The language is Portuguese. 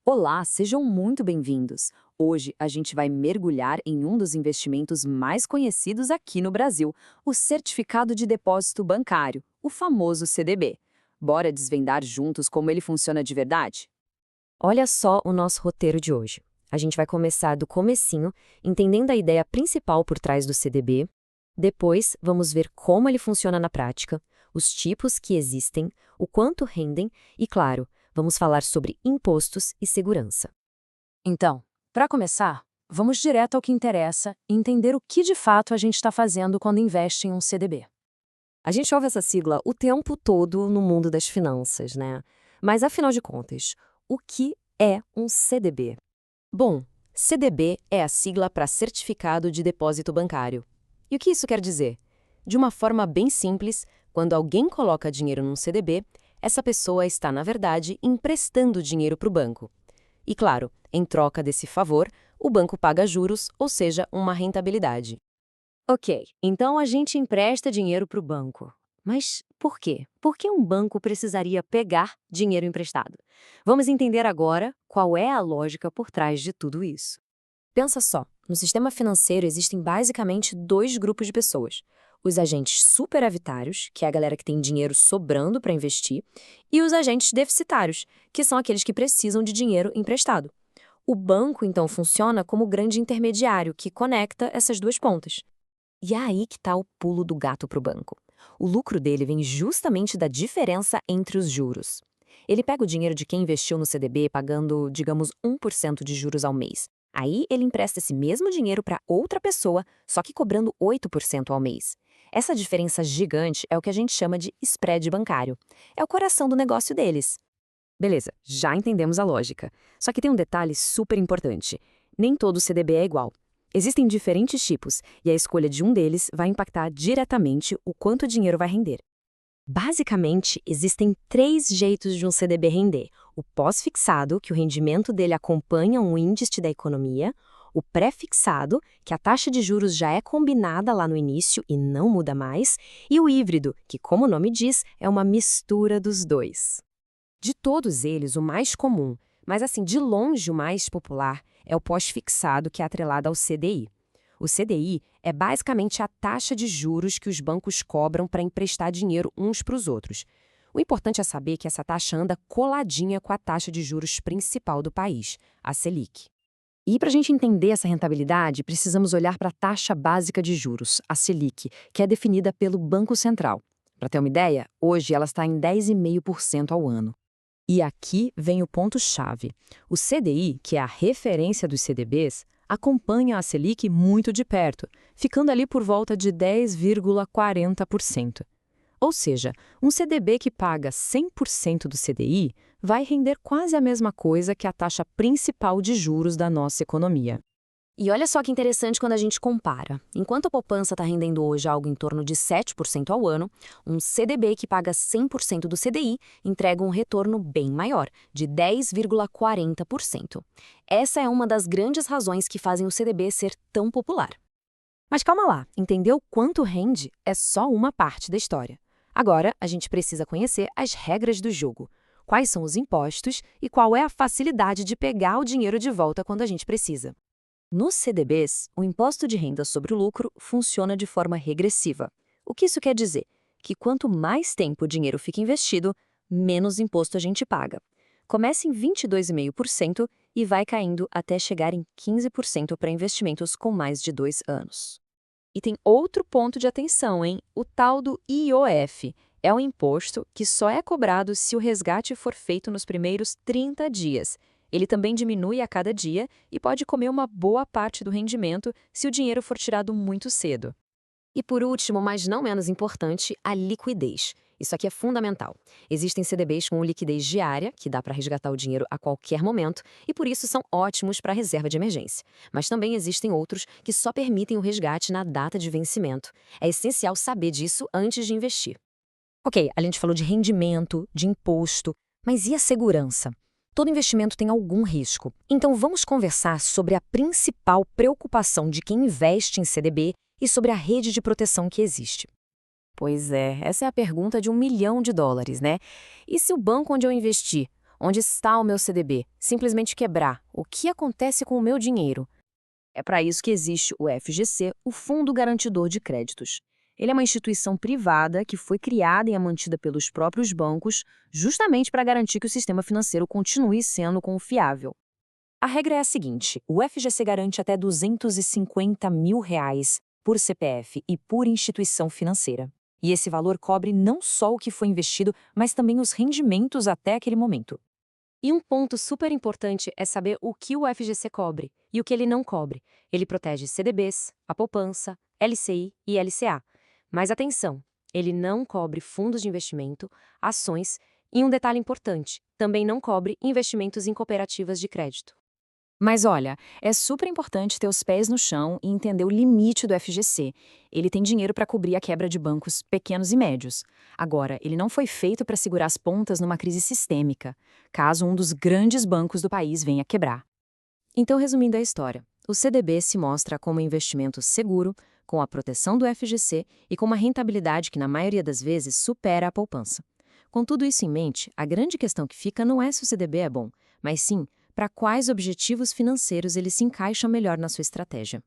Olá, sejam muito bem-vindos. Hoje a gente vai mergulhar em um dos investimentos mais conhecidos aqui no Brasil, o Certificado de Depósito Bancário, o famoso CDB. Bora desvendar juntos como ele funciona de verdade? Olha só o nosso roteiro de hoje. A gente vai começar do comecinho, entendendo a ideia principal por trás do CDB. Depois, vamos ver como ele funciona na prática, os tipos que existem, o quanto rendem e, claro, vamos falar sobre impostos e segurança. Então, para começar, vamos direto ao que interessa e entender o que de fato a gente está fazendo quando investe em um CDB. A gente ouve essa sigla o tempo todo no mundo das finanças, né? Mas, afinal de contas, o que é um CDB? Bom, CDB é a sigla para Certificado de Depósito Bancário. E o que isso quer dizer? De uma forma bem simples, quando alguém coloca dinheiro num CDB, essa pessoa está, na verdade, emprestando dinheiro para o banco. E, claro, em troca desse favor, o banco paga juros, ou seja, uma rentabilidade. Ok, então a gente empresta dinheiro para o banco. Mas por quê? Por que um banco precisaria pegar dinheiro emprestado? Vamos entender agora qual é a lógica por trás de tudo isso. Pensa só, no sistema financeiro existem basicamente dois grupos de pessoas. Os agentes superavitários, que é a galera que tem dinheiro sobrando para investir, e os agentes deficitários, que são aqueles que precisam de dinheiro emprestado. O banco, então, funciona como o grande intermediário que conecta essas duas pontas. E é aí que está o pulo do gato para o banco. O lucro dele vem justamente da diferença entre os juros. Ele pega o dinheiro de quem investiu no CDB pagando, digamos, 1% de juros ao mês. Aí ele empresta esse mesmo dinheiro para outra pessoa, só que cobrando 8% ao mês. Essa diferença gigante é o que a gente chama de spread bancário. É o coração do negócio deles. Beleza, já entendemos a lógica. Só que tem um detalhe super importante. Nem todo CDB é igual. Existem diferentes tipos, e a escolha de um deles vai impactar diretamente o quanto o dinheiro vai render. Basicamente, existem três jeitos de um CDB render: o pós-fixado, que o rendimento dele acompanha um índice da economia; o pré-fixado, que a taxa de juros já é combinada lá no início e não muda mais; e o híbrido, que, como o nome diz, é uma mistura dos dois. De todos eles, o mais comum, mas assim, de longe o mais popular, é o pós-fixado, que é atrelado ao CDI. O CDI é basicamente a taxa de juros que os bancos cobram para emprestar dinheiro uns para os outros. O importante é saber que essa taxa anda coladinha com a taxa de juros principal do país, a Selic. E para a gente entender essa rentabilidade, precisamos olhar para a taxa básica de juros, a Selic, que é definida pelo Banco Central. Para ter uma ideia, hoje ela está em 10,5% ao ano. E aqui vem o ponto-chave. O CDI, que é a referência dos CDBs, acompanha a Selic muito de perto, ficando ali por volta de 10,40%. Ou seja, um CDB que paga 100% do CDI vai render quase a mesma coisa que a taxa principal de juros da nossa economia. E olha só que interessante quando a gente compara. Enquanto a poupança está rendendo hoje algo em torno de 7% ao ano, um CDB que paga 100% do CDI entrega um retorno bem maior, de 10,40%. Essa é uma das grandes razões que fazem o CDB ser tão popular. Mas calma lá, entender o quanto rende é só uma parte da história. Agora, a gente precisa conhecer as regras do jogo. Quais são os impostos e qual é a facilidade de pegar o dinheiro de volta quando a gente precisa. Nos CDBs, o imposto de renda sobre o lucro funciona de forma regressiva. O que isso quer dizer? Que quanto mais tempo o dinheiro fica investido, menos imposto a gente paga. Começa em 22,5% e vai caindo até chegar em 15% para investimentos com mais de 2 anos. E tem outro ponto de atenção, hein? O tal do IOF. É um imposto que só é cobrado se o resgate for feito nos primeiros 30 dias. Ele também diminui a cada dia e pode comer uma boa parte do rendimento se o dinheiro for tirado muito cedo. E por último, mas não menos importante, a liquidez. Isso aqui é fundamental. Existem CDBs com liquidez diária, que dá para resgatar o dinheiro a qualquer momento, e por isso são ótimos para reserva de emergência. Mas também existem outros que só permitem o resgate na data de vencimento. É essencial saber disso antes de investir. Ok, a gente falou de rendimento, de imposto, mas e a segurança? Todo investimento tem algum risco. Então vamos conversar sobre a principal preocupação de quem investe em CDB e sobre a rede de proteção que existe. Pois é, essa é a pergunta de $1 milhão, né? E se o banco onde eu investi Onde está o meu CDB? Simplesmente quebrar. O que acontece com o meu dinheiro? É para isso que existe o FGC, o Fundo Garantidor de Créditos. Ele é uma instituição privada que foi criada e é mantida pelos próprios bancos, justamente para garantir que o sistema financeiro continue sendo confiável. A regra é a seguinte: o FGC garante até R$ 250 mil por CPF e por instituição financeira. E esse valor cobre não só o que foi investido, mas também os rendimentos até aquele momento. E um ponto super importante é saber o que o FGC cobre e o que ele não cobre. Ele protege CDBs, a poupança, LCI e LCA. Mas atenção, ele não cobre fundos de investimento, ações e um detalhe importante, também não cobre investimentos em cooperativas de crédito. Mas olha, é super importante ter os pés no chão e entender o limite do FGC. Ele tem dinheiro para cobrir a quebra de bancos pequenos e médios. Agora, ele não foi feito para segurar as pontas numa crise sistêmica, caso um dos grandes bancos do país venha a quebrar. Então, resumindo a história, o CDB se mostra como um investimento seguro, com a proteção do FGC e com uma rentabilidade que, na maioria das vezes, supera a poupança. Com tudo isso em mente, a grande questão que fica não é se o CDB é bom, mas sim para quais objetivos financeiros ele se encaixa melhor na sua estratégia.